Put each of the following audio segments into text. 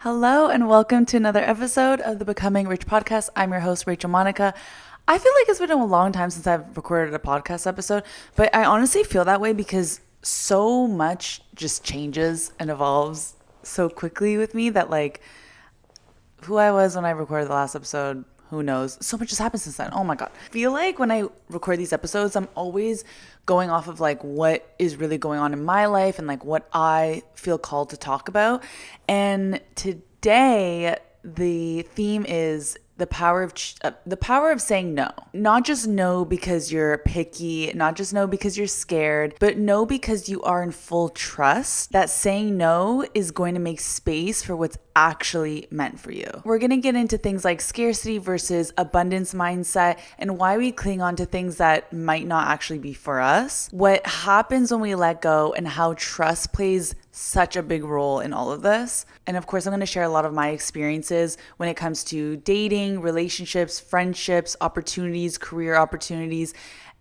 Hello and welcome to another episode of the Becoming Rich podcast. I'm your host, Rachel Monica. I feel like it's been a long time since I've recorded a podcast episode, but I honestly feel that way because so much just changes and evolves so quickly with me that who I was when I recorded the last episode, who knows? So much has happened since then. Oh my God. I feel like when I record these episodes, I'm always going off of what is really going on in my life and what I feel called to talk about. And today the theme is the power of saying no. Not just no because you're picky, not just no because you're scared, but no because you are in full trust that saying no is going to make space for what's actually meant for you. We're going to get into things like scarcity versus abundance mindset and why we cling on to things that might not actually be for us, what happens when we let go, and how trust plays such a big role in all of this. And of course, I'm going to share a lot of my experiences when it comes to dating, relationships, friendships, opportunities, career opportunities,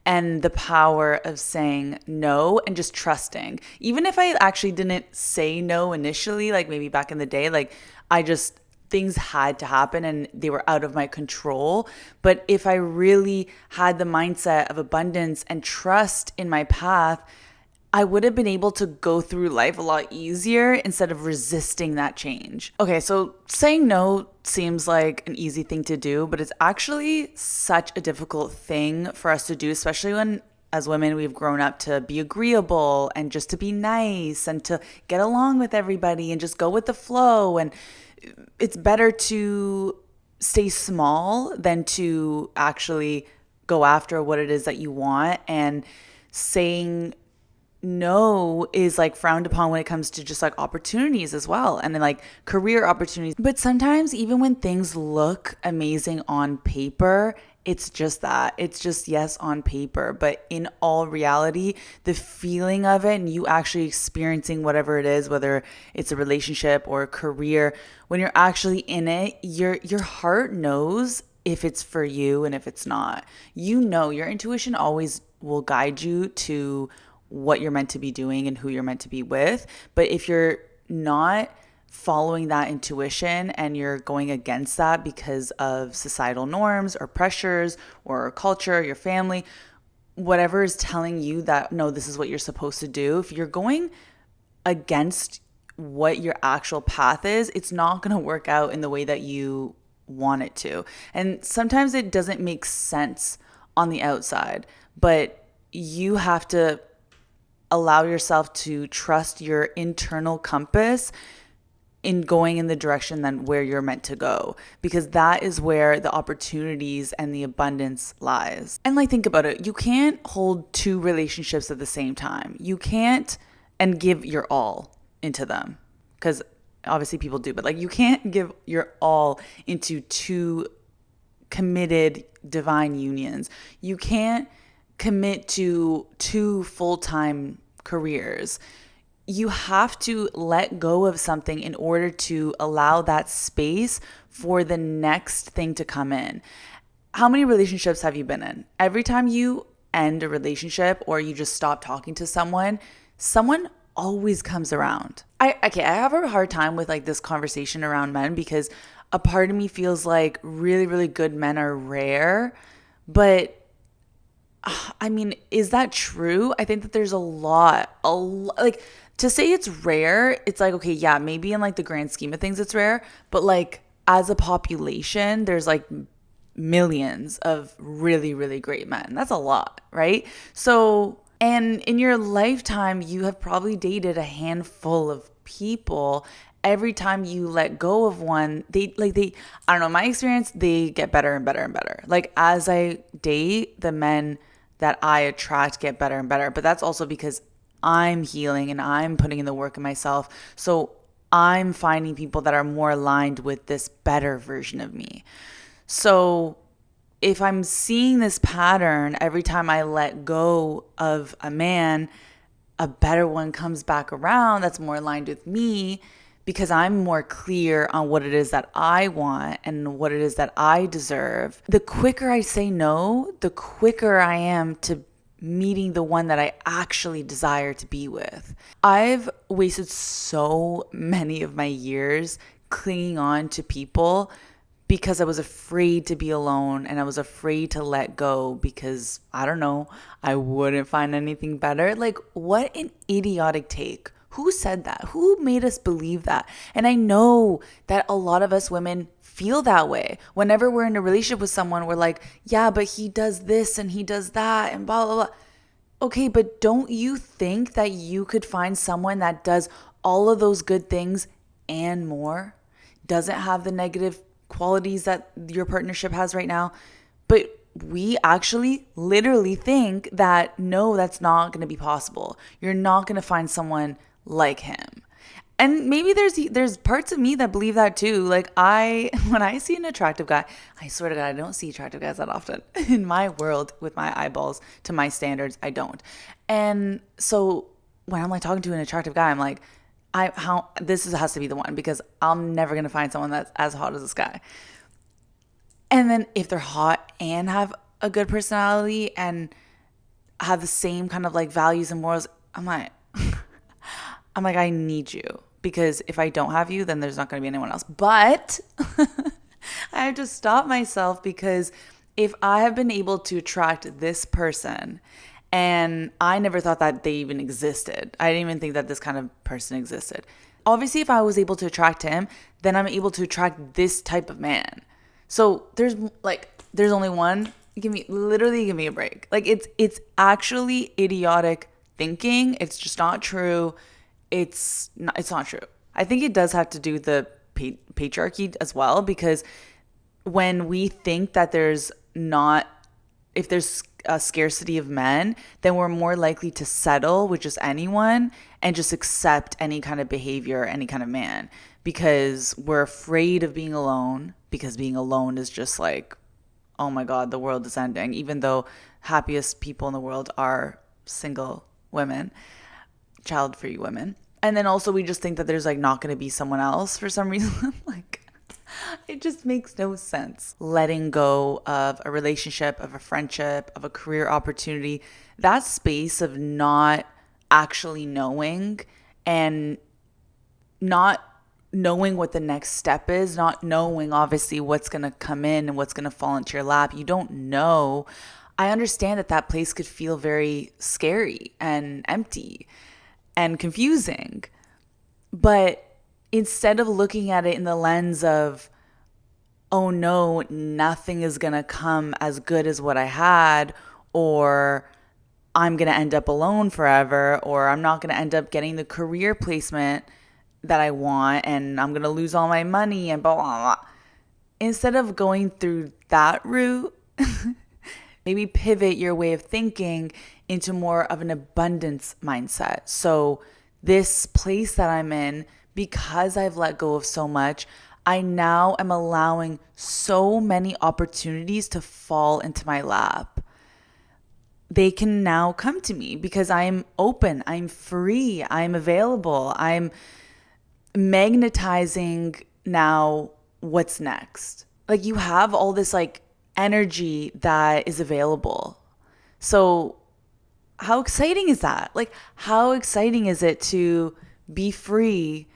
and the power of saying no and just trusting. Even if I actually didn't say no initially, maybe back in the day, things had to happen and they were out of my control. But if I really had the mindset of abundance and trust in my path, I would have been able to go through life a lot easier instead of resisting that change. Okay, so saying no seems like an easy thing to do, but it's actually such a difficult thing for us to do, especially when as women we've grown up to be agreeable and just to be nice and to get along with everybody and just go with the flow. And it's better to stay small than to actually go after what it is that you want. And saying no is frowned upon when it comes to just opportunities as well, and then career opportunities. But sometimes even when things look amazing on paper, it's just yes on paper, but in all reality, the feeling of it and you actually experiencing whatever it is, whether it's a relationship or a career, when you're actually in it, your heart knows if it's for you and if it's not. Your intuition always will guide you to what you're meant to be doing and who you're meant to be with. But if you're not following that intuition and you're going against that because of societal norms or pressures or culture, your family, whatever is telling you that, no, this is what you're supposed to do, if you're going against what your actual path is, it's not going to work out in the way that you want it to. And sometimes it doesn't make sense on the outside, but you have to allow yourself to trust your internal compass in going in the direction then where you're meant to go, because that is where the opportunities and the abundance lies. And think about it, you can't hold two relationships at the same time. You can't and give your all into them, because obviously people do, but you can't give your all into two committed divine unions. You can't commit to two full-time careers. You have to let go of something in order to allow that space for the next thing to come in. How many relationships have you been in? Every time you end a relationship or you just stop talking to someone always comes around. I have a hard time with this conversation around men, because a part of me feels like really, really good men are rare, but is that true? I think that there's a lot, to say it's rare, it's okay, yeah, maybe in the grand scheme of things it's rare, but as a population, there's millions of really, really great men. That's a lot, right? So, and in your lifetime, you have probably dated a handful of people. Every time you let go of one, they I don't know, my experience, they get better and better and better. As I date, the men that I attract get better and better. But that's also because I'm healing and I'm putting in the work in myself. So I'm finding people that are more aligned with this better version of me. So if I'm seeing this pattern, every time I let go of a man, a better one comes back around that's more aligned with me, because I'm more clear on what it is that I want and what it is that I deserve. The quicker I say no, the quicker I am to meeting the one that I actually desire to be with. I've wasted so many of my years clinging on to people because I was afraid to be alone and I was afraid to let go because I don't know, I wouldn't find anything better. Like, what an idiotic take. Who said that? Who made us believe that? And I know that a lot of us women feel that way. Whenever we're in a relationship with someone, we're like, yeah, but he does this and he does that and blah, blah, blah. Okay, but don't you think that you could find someone that does all of those good things and more? Doesn't have the negative qualities that your partnership has right now? But we actually literally think that no, that's not going to be possible. You're not going to find someone like him. And maybe there's parts of me that believe that too. Like when I see an attractive guy, I swear to God, I don't see attractive guys that often. In my world, with my eyeballs, to my standards, I don't. And so when I'm like talking to an attractive guy, I'm like, has to be the one because I'm never gonna find someone that's as hot as this guy. And then if they're hot and have a good personality and have the same kind of like values and morals, I'm like, I need you because if I don't have you, then there's not going to be anyone else. But I have to stop myself because if I have been able to attract this person and I never thought that they even existed, I didn't even think that this kind of person existed. Obviously, if I was able to attract him, then I'm able to attract this type of man. So there's only one. Give me a break. Like it's actually idiotic thinking. It's just not true. It's not true. I think it does have to do with the patriarchy as well, because when we think that if there's a scarcity of men, then we're more likely to settle with just anyone and just accept any kind of behavior, any kind of man, because we're afraid of being alone, because being alone is just like, oh my God, the world is ending, even though happiest people in the world are single women, child-free women. And then also we just think that there's like not going to be someone else for some reason. Like, it just makes no sense. Letting go of a relationship, of a friendship, of a career opportunity, that space of not actually knowing and not knowing what the next step is, not knowing obviously what's going to come in and what's going to fall into your lap. You don't know. I understand that place could feel very scary and empty and confusing. But instead of looking at it in the lens of, oh no, nothing is going to come as good as what I had, or I'm going to end up alone forever, or I'm not going to end up getting the career placement that I want, and I'm going to lose all my money and blah, blah, blah. Instead of going through that route, maybe pivot your way of thinking into more of an abundance mindset. So this place that I'm in, because I've let go of so much, I now am allowing so many opportunities to fall into my lap. They can now come to me because I'm open, I'm free, I'm available, I'm magnetizing now what's next. Like, you have all this like energy that is available. So how exciting is that? Like, how exciting is it to be free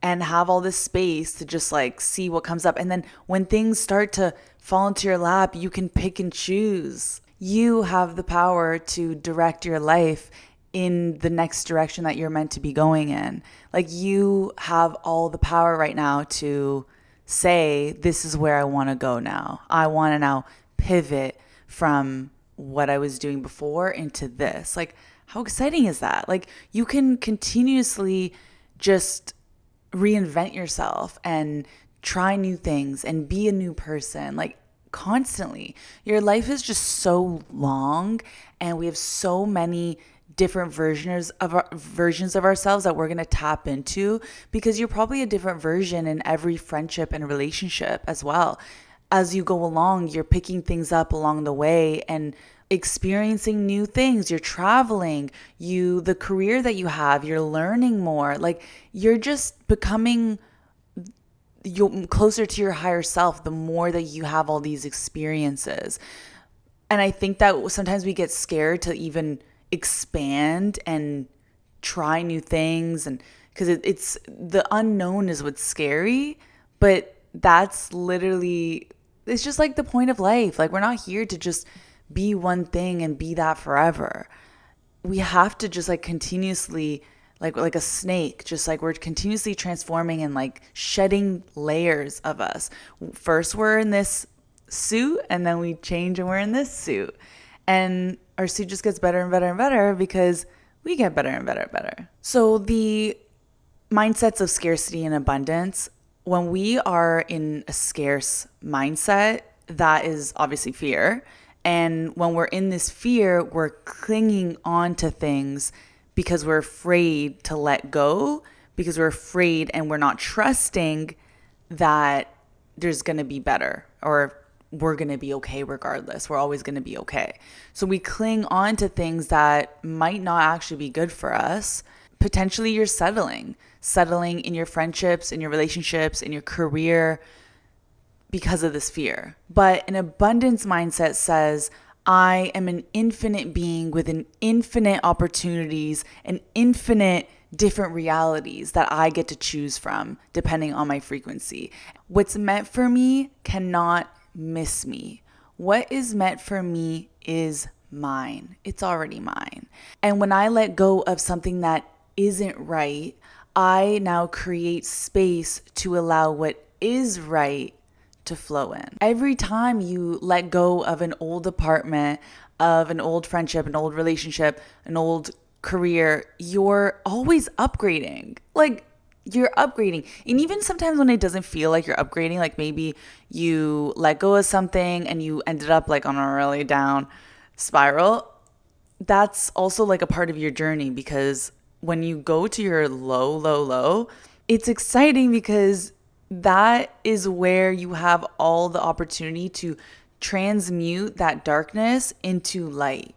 and have all this space to just like see what comes up? And then when things start to fall into your lap, you can pick and choose. You have the power to direct your life in the next direction that you're meant to be going in. Like, you have all the power right now to say, this is where I want to go now. I want to now pivot from what I was doing before into this. Like, how exciting is that? Like, you can continuously just reinvent yourself and try new things and be a new person, like constantly. Your life is just so long, and we have so many different versions of ourselves that we're going to tap into, because you're probably a different version in every friendship and relationship as well. As you go along, you're picking things up along the way and experiencing new things. You're traveling, the career that you have, you're learning more. Like, you're just becoming closer to your higher self the more that you have all these experiences. And I think that sometimes we get scared to even expand and try new things, and because it's the unknown is what's scary, but that's literally, it's just like the point of life. Like, we're not here to just be one thing and be that forever. We have to just like continuously, like a snake, just like we're continuously transforming and like shedding layers of us. First we're in this suit, and then we change and we're in this suit, and our suit just gets better and better and better because we get better and better and better. So the mindsets of scarcity and abundance, when we are in a scarce mindset, that is obviously fear. And when we're in this fear, we're clinging on to things because we're afraid to let go, because we're afraid and we're not trusting that there's going to be better, or we're going to be okay regardless. We're always going to be okay. So we cling on to things that might not actually be good for us. Potentially you're settling in your friendships, in your relationships, in your career because of this fear. But an abundance mindset says, I am an infinite being with an infinite opportunities and infinite different realities that I get to choose from depending on my frequency. What's meant for me cannot miss me. What is meant for me is mine. It's already mine. And when I let go of something that isn't right, I now create space to allow what is right to flow in. Every time you let go of an old apartment, of an old friendship, an old relationship, an old career, you're always upgrading. Like, you're upgrading. And even sometimes when it doesn't feel like you're upgrading, like maybe you let go of something and you ended up like on a really down spiral, that's also like a part of your journey, because when you go to your low, it's exciting because that is where you have all the opportunity to transmute that darkness into light.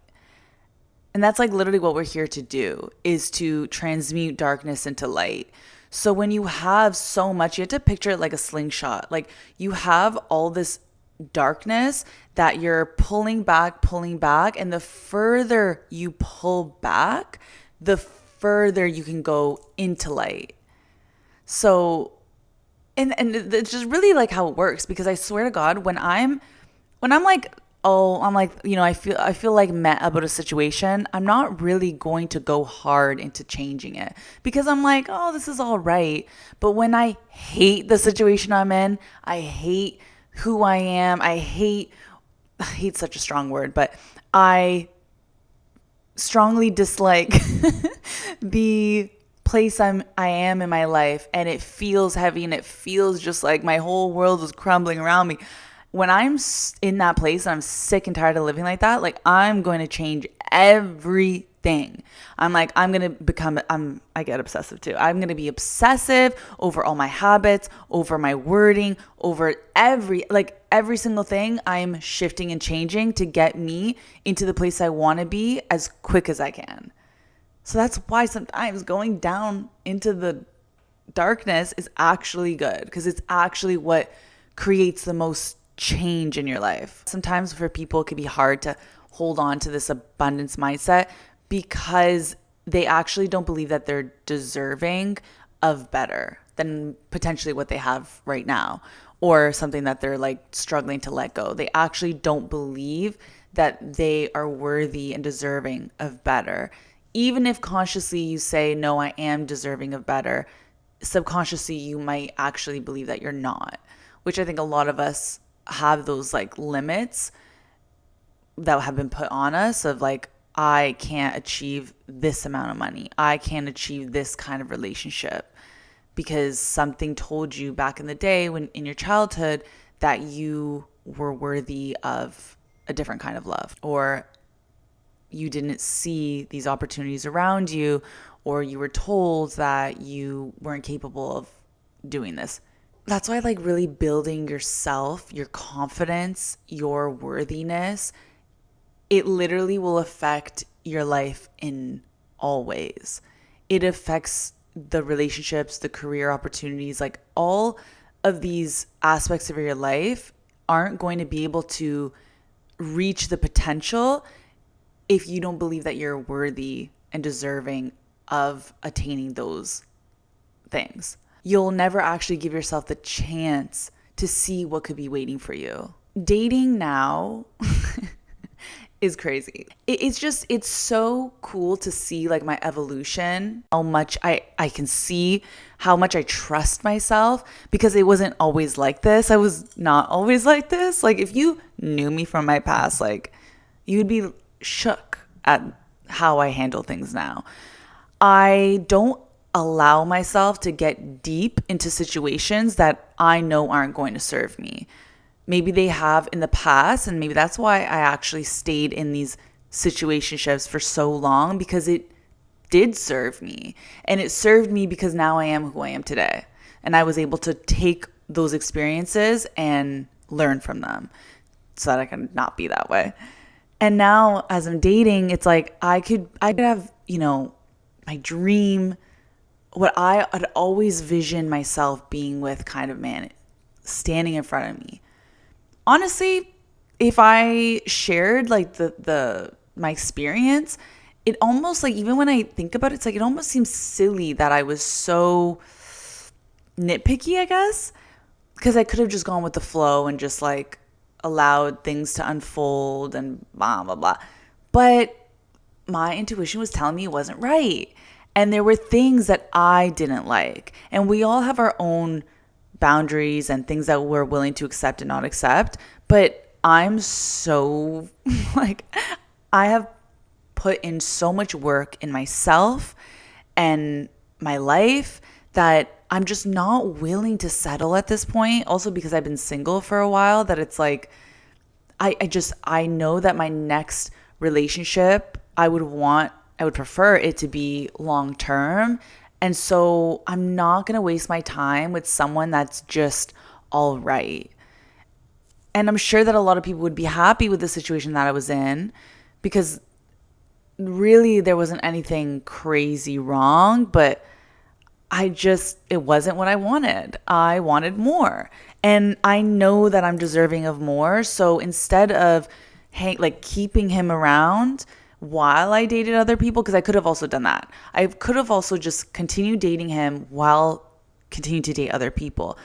And that's like literally what we're here to do, is to transmute darkness into light. So when you have so much, you have to picture it like a slingshot. Like, you have all this darkness that you're pulling back. And the further you pull back, the further you can go into light. So, and it's just really like how it works, because I swear to God, when I'm like, oh, I'm like, you know, I feel like mad about a situation, I'm not really going to go hard into changing it, because I'm like, oh, this is all right. But when I hate the situation I'm in, I hate who I am, I hate such a strong word, but I strongly dislike the place I am in my life, and it feels heavy, and it feels just like my whole world is crumbling around me. When I'm in that place and I'm sick and tired of living like that, like, I'm going to change everything. I'm like, I get obsessive too. I'm going to be obsessive over all my habits, over my wording, over every single thing. I'm shifting and changing to get me into the place I want to be as quick as I can. So that's why sometimes going down into the darkness is actually good, because it's actually what creates the most change in your life. Sometimes for people, it can be hard to hold on to this abundance mindset because they actually don't believe that they're deserving of better than potentially what they have right now, or something that they're like struggling to let go. They actually don't believe that they are worthy and deserving of better. Even if consciously you say, no, I am deserving of better, subconsciously you might actually believe that you're not, which I think a lot of us have those like limits that have been put on us of like, I can't achieve this amount of money, I can't achieve this kind of relationship, because something told you back in the day when in your childhood that you were worthy of a different kind of love, or you didn't see these opportunities around you, or you were told that you weren't capable of doing this. That's why like really building yourself, your confidence, your worthiness, it literally will affect your life in all ways. It affects the relationships, the career opportunities, like all of these aspects of your life aren't going to be able to reach the potential if you don't believe that you're worthy and deserving of attaining those things. You'll never actually give yourself the chance to see what could be waiting for you. Dating now is crazy. It's so cool to see like my evolution, how much I can see how much I trust myself, because it wasn't always like this. I was not always like this. Like if you knew me from my past, like you'd be shook at how I handle things now. I don't allow myself to get deep into situations that I know aren't going to serve me. Maybe they have in the past, and maybe that's why I actually stayed in these situationships for so long, because it did serve me. And it served me because now I am who I am today. And I was able to take those experiences and learn from them so that I can not be that way. And now as I'm dating, it's like I could have, my dream, what I had always visioned myself being with kind of man standing in front of me. Honestly, if I shared like my experience, it almost like, even when I think about it, it's like it almost seems silly that I was so nitpicky, I guess, because I could have just gone with the flow and just like allowed things to unfold and blah, blah, blah. But my intuition was telling me it wasn't right. And there were things that I didn't like. And we all have our own boundaries and things that we're willing to accept and not accept. But I'm so like, I have put in so much work in myself and my life that I'm just not willing to settle at this point. Also because I've been single for a while, that it's like, I know that my next relationship, I would prefer it to be long term. And so I'm not going to waste my time with someone that's just all right. And I'm sure that a lot of people would be happy with the situation that I was in, because really there wasn't anything crazy wrong, but it wasn't what I wanted. I wanted more. And I know that I'm deserving of more. So instead of keeping him around while I dated other people, because I could have also done that. I could have also just continued dating him while continuing to date other people.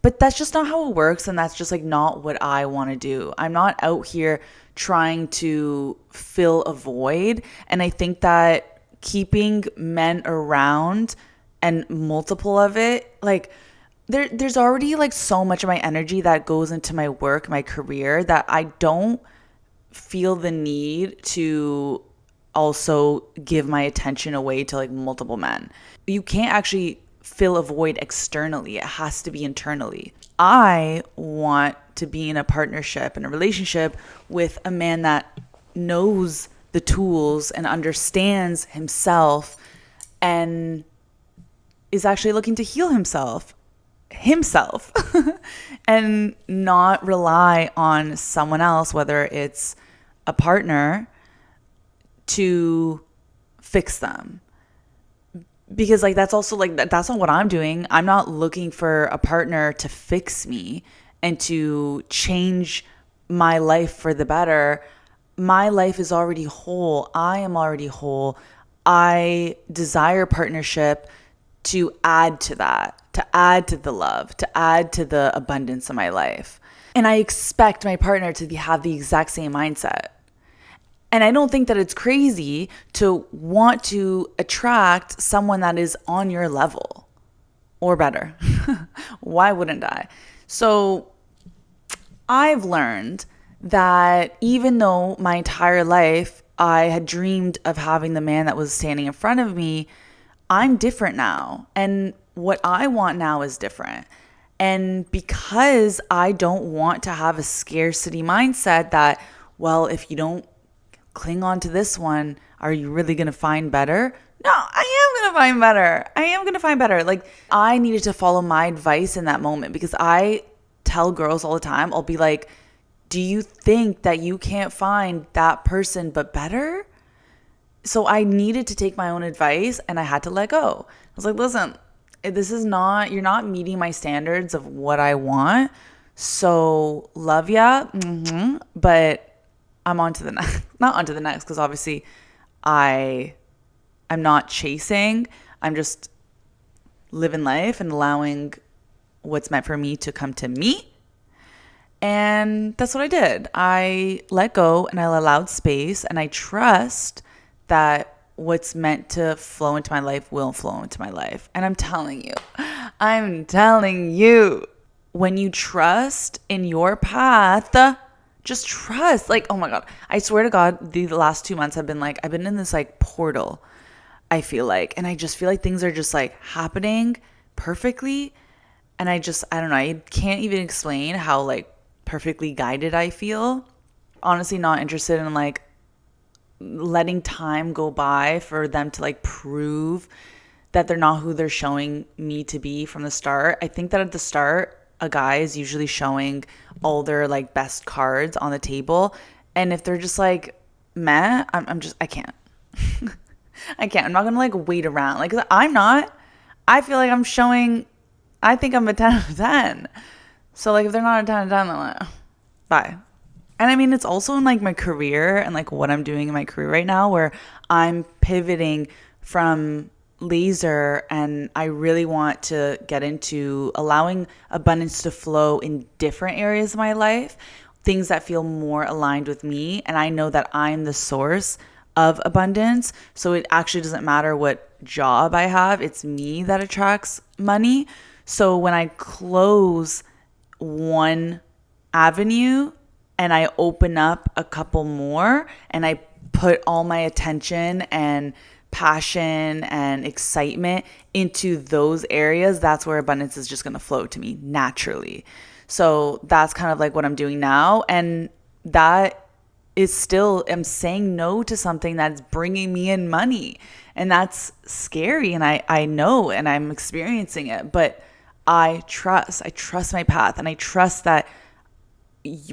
But that's just not how it works. And that's just like not what I want to do. I'm not out here trying to fill a void. And I think that keeping men around and multiple of it, like there's already like so much of my energy that goes into my work, my career, that I don't feel the need to also give my attention away to like multiple men. You can't actually fill a void externally. It has to be internally. I want to be in a partnership and a relationship with a man that knows the tools and understands himself and is actually looking to heal himself and not rely on someone else, whether it's a partner, to fix them. Because like that's also like that's not what I'm doing. I'm not looking for a partner to fix me and to change my life for the better. My life is already whole. I am already whole. I desire partnership to add to that, to add to the love, to add to the abundance of my life. And I expect my partner to have the exact same mindset. And I don't think that it's crazy to want to attract someone that is on your level or better. Why wouldn't I? So I've learned that even though my entire life I had dreamed of having the man that was standing in front of me, I'm different now. And what I want now is different. And because I don't want to have a scarcity mindset that, well, if you don't cling on to this one, are you really going to find better? No, I am going to find better. I am going to find better. Like, I needed to follow my advice in that moment, because I tell girls all the time, I'll be like, do you think that you can't find that person but better? So I needed to take my own advice, and I had to let go. I was like, listen, you're not meeting my standards of what I want. So love ya. But I'm on to the next, not onto the next, because obviously I'm not chasing. I'm just living life and allowing what's meant for me to come to me. And that's what I did. I let go and I allowed space, and I trust that what's meant to flow into my life will flow into my life. And I'm telling you, when you trust in your path, just trust. Like, oh my God, I swear to God, the last 2 months I've been in this like portal, I feel like, and I just feel like things are just like happening perfectly. And I don't know, I can't even explain how like perfectly guided I feel. Honestly, not interested in like letting time go by for them to like prove that they're not who they're showing me to be from the start. I think that at the start, a guy is usually showing all their like best cards on the table. And if they're just like, meh, I can't. I can't. I'm not going to like wait around. Like, I'm not. I feel like I think I'm a 10 out of 10. So like if they're not a 10 out of 10, then like, bye. And I mean, it's also in like my career and like what I'm doing in my career right now, where I'm pivoting from laser, and I really want to get into allowing abundance to flow in different areas of my life, things that feel more aligned with me. And I know that I'm the source of abundance. So it actually doesn't matter what job I have. It's me that attracts money. So when I close one avenue and I open up a couple more, and I put all my attention and passion and excitement into those areas, that's where abundance is just going to flow to me naturally. So that's kind of like what I'm doing now. And that is still, I'm saying no to something that's bringing me in money. And that's scary. And I know, and I'm experiencing it, but I trust my path. And I trust that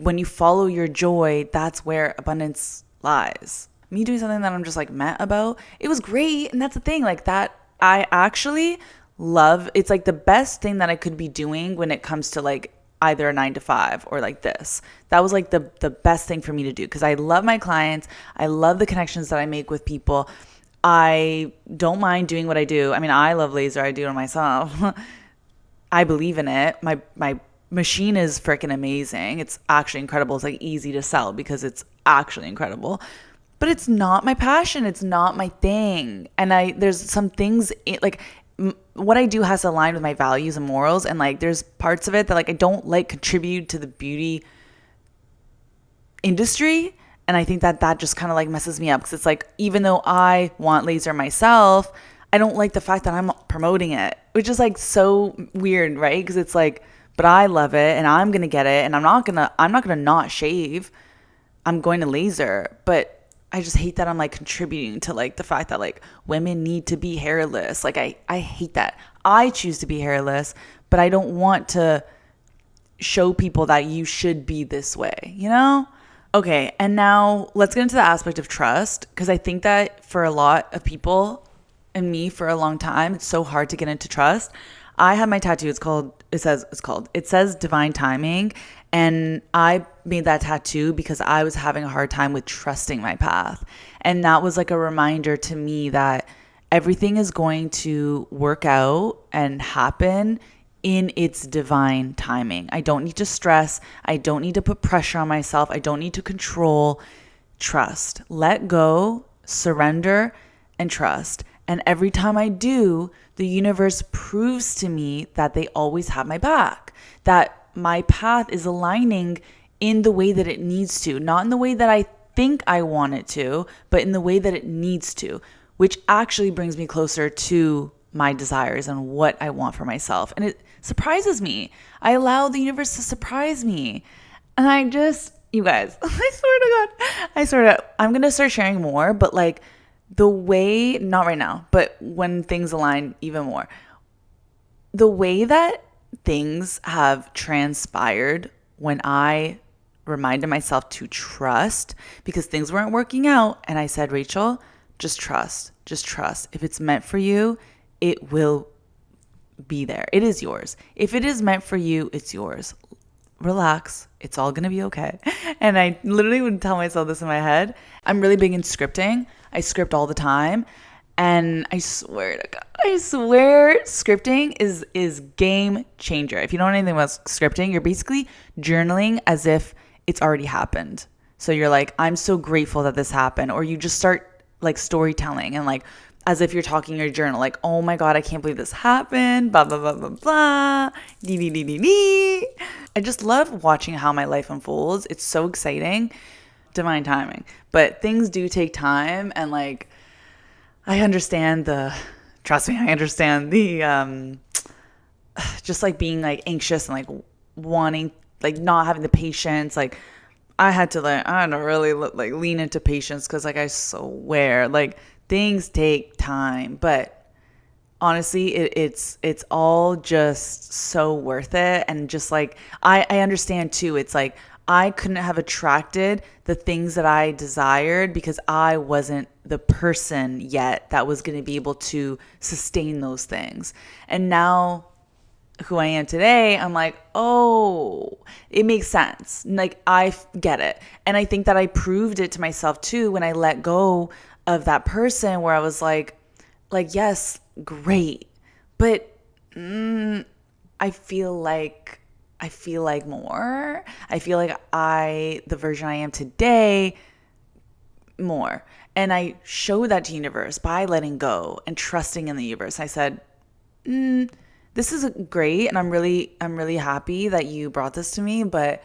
when you follow your joy, that's where abundance lies. Me doing something that I'm just like meh about, it was great. And that's the thing, like that I actually love. It's like the best thing that I could be doing when it comes to like either a 9 to 5 or like this. That was like the best thing for me to do, because I love my clients. I love the connections that I make with people. I don't mind doing what I do. I mean, I love laser. I do it myself. I believe in it. My machine is freaking amazing. It's actually incredible. It's like easy to sell because it's actually incredible. But it's not my passion. It's not my thing. And there's some things like what I do has to align with my values and morals. And like there's parts of it that like I don't like contribute to the beauty industry. And I think that just kind of like messes me up, because it's like, even though I want laser myself, I don't like the fact that I'm promoting it, which is like so weird, right? Because it's like, but I love it and I'm going to get it, and I'm not going to not shave. I'm going to laser, but I just hate that I'm like contributing to like the fact that like women need to be hairless. Like I hate that. I choose to be hairless, but I don't want to show people that you should be this way, you know? Okay, and now let's get into the aspect of trust, because I think that for a lot of people, and me for a long time, it's so hard to get into trust. I have my tattoo. It says divine timing. And I made that tattoo because I was having a hard time with trusting my path. And that was like a reminder to me that everything is going to work out and happen in its divine timing. I don't need to stress. I don't need to put pressure on myself. I don't need to control. Trust. Let go, surrender, and trust. And every time I do, the universe proves to me that they always have my back, that my path is aligning in the way that it needs to, not in the way that I think I want it to, but in the way that it needs to, which actually brings me closer to my desires and what I want for myself. And it surprises me. I allow the universe to surprise me. And you guys, I swear to God, I'm going to start sharing more, but like the way, not right now, but when things align even more, the way that things have transpired when I reminded myself to trust, because things weren't working out. And I said, Rachel, just trust. If it's meant for you, it will be there. It is yours. If it is meant for you, it's yours. Relax. It's all going to be okay. And I literally would tell myself this in my head. I'm really big in scripting. I script all the time. And I swear to God, I swear scripting is game changer. If you don't know anything about scripting, you're basically journaling as if it's already happened. So you're like, I'm so grateful that this happened. Or you just start like storytelling and like as if you're talking in your journal, like, oh my God, I can't believe this happened, blah, blah, blah, blah, blah, dee, dee, dee, dee, dee. I just love watching how my life unfolds. It's so exciting. Divine timing. But things do take time, and like, I understand trust me, I understand the, just like being like anxious and like wanting, like not having the patience. Like I had to really like lean into patience because like I swear like things take time, but honestly it's all just so worth it. And just like I understand too, it's like I couldn't have attracted the things that I desired because I wasn't the person yet that was going to be able to sustain those things. And now who I am today, I'm like, oh, it makes sense. Like, I get it. And I think that I proved it to myself too when I let go of that person where I was like, yes, great. But I feel like more. I feel like the version I am today, more. And I showed that to the universe by letting go and trusting in the universe. I said, this is great, and I'm really happy that you brought this to me, but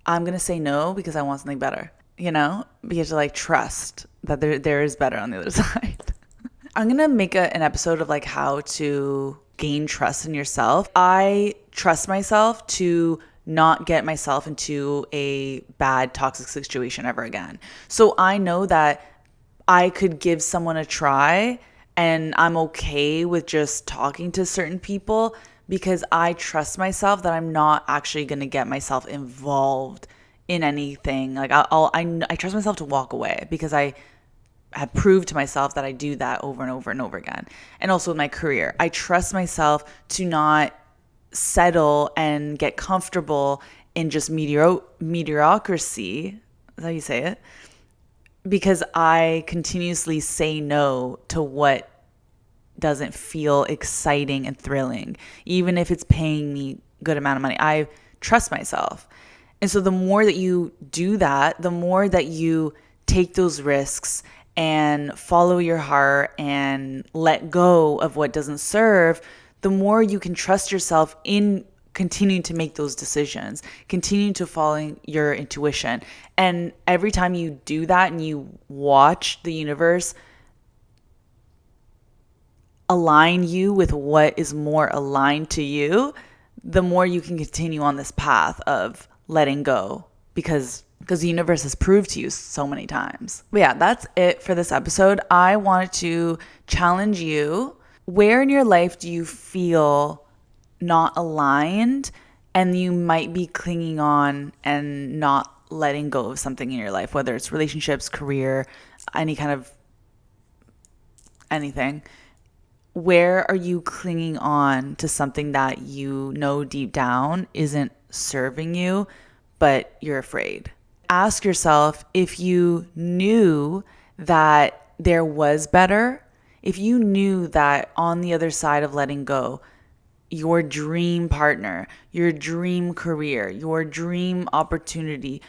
I'm gonna say no because I want something better. You know, because to like trust that there is better on the other side. I'm gonna make an episode of like how to gain trust in yourself. I trust myself to not get myself into a bad toxic situation ever again. So I know that I could give someone a try and I'm okay with just talking to certain people because I trust myself that I'm not actually going to get myself involved in anything. Like I trust myself to walk away because I have proved to myself that I do that over and over and over again. And also with my career, I trust myself to not settle and get comfortable in just mediocrity. Is that how you say it? Because I continuously say no to what doesn't feel exciting and thrilling, even if it's paying me a good amount of money. I trust myself. And so the more that you do that, the more that you take those risks and follow your heart and let go of what doesn't serve, the more you can trust yourself in continuing to make those decisions, continuing to follow your intuition. And every time you do that and you watch the universe align you with what is more aligned to you, the more you can continue on this path of letting go because the universe has proved to you so many times. But yeah, that's it for this episode. I wanted to challenge you. Where in your life do you feel not aligned and you might be clinging on and not letting go of something in your life, whether it's relationships, career, any kind of anything? Where are you clinging on to something that you know deep down isn't serving you, but you're afraid? Ask yourself, if you knew that there was better, if you knew that on the other side of letting go, your dream partner, your dream career, your dream opportunity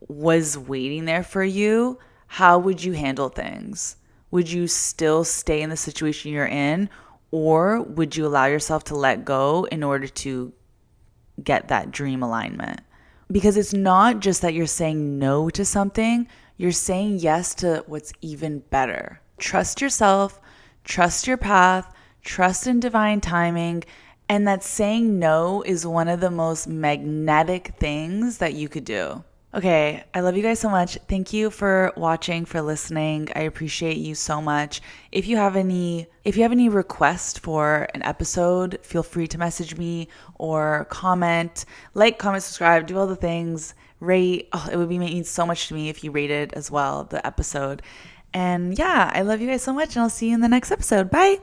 was waiting there for you, how would you handle things? Would you still stay in the situation you're in, or would you allow yourself to let go in order to get that dream alignment? Because it's not just that you're saying no to something, you're saying yes to what's even better. Trust yourself, trust your path, trust in divine timing, and that saying no is one of the most magnetic things that you could do. Okay, I love you guys so much. Thank you for watching, for listening. I appreciate you so much. If you have any requests for an episode, feel free to message me or comment, subscribe, do all the things, rate. Oh, it would mean so much to me if you rated as well the episode. And yeah, I love you guys so much, and I'll see you in the next episode. Bye.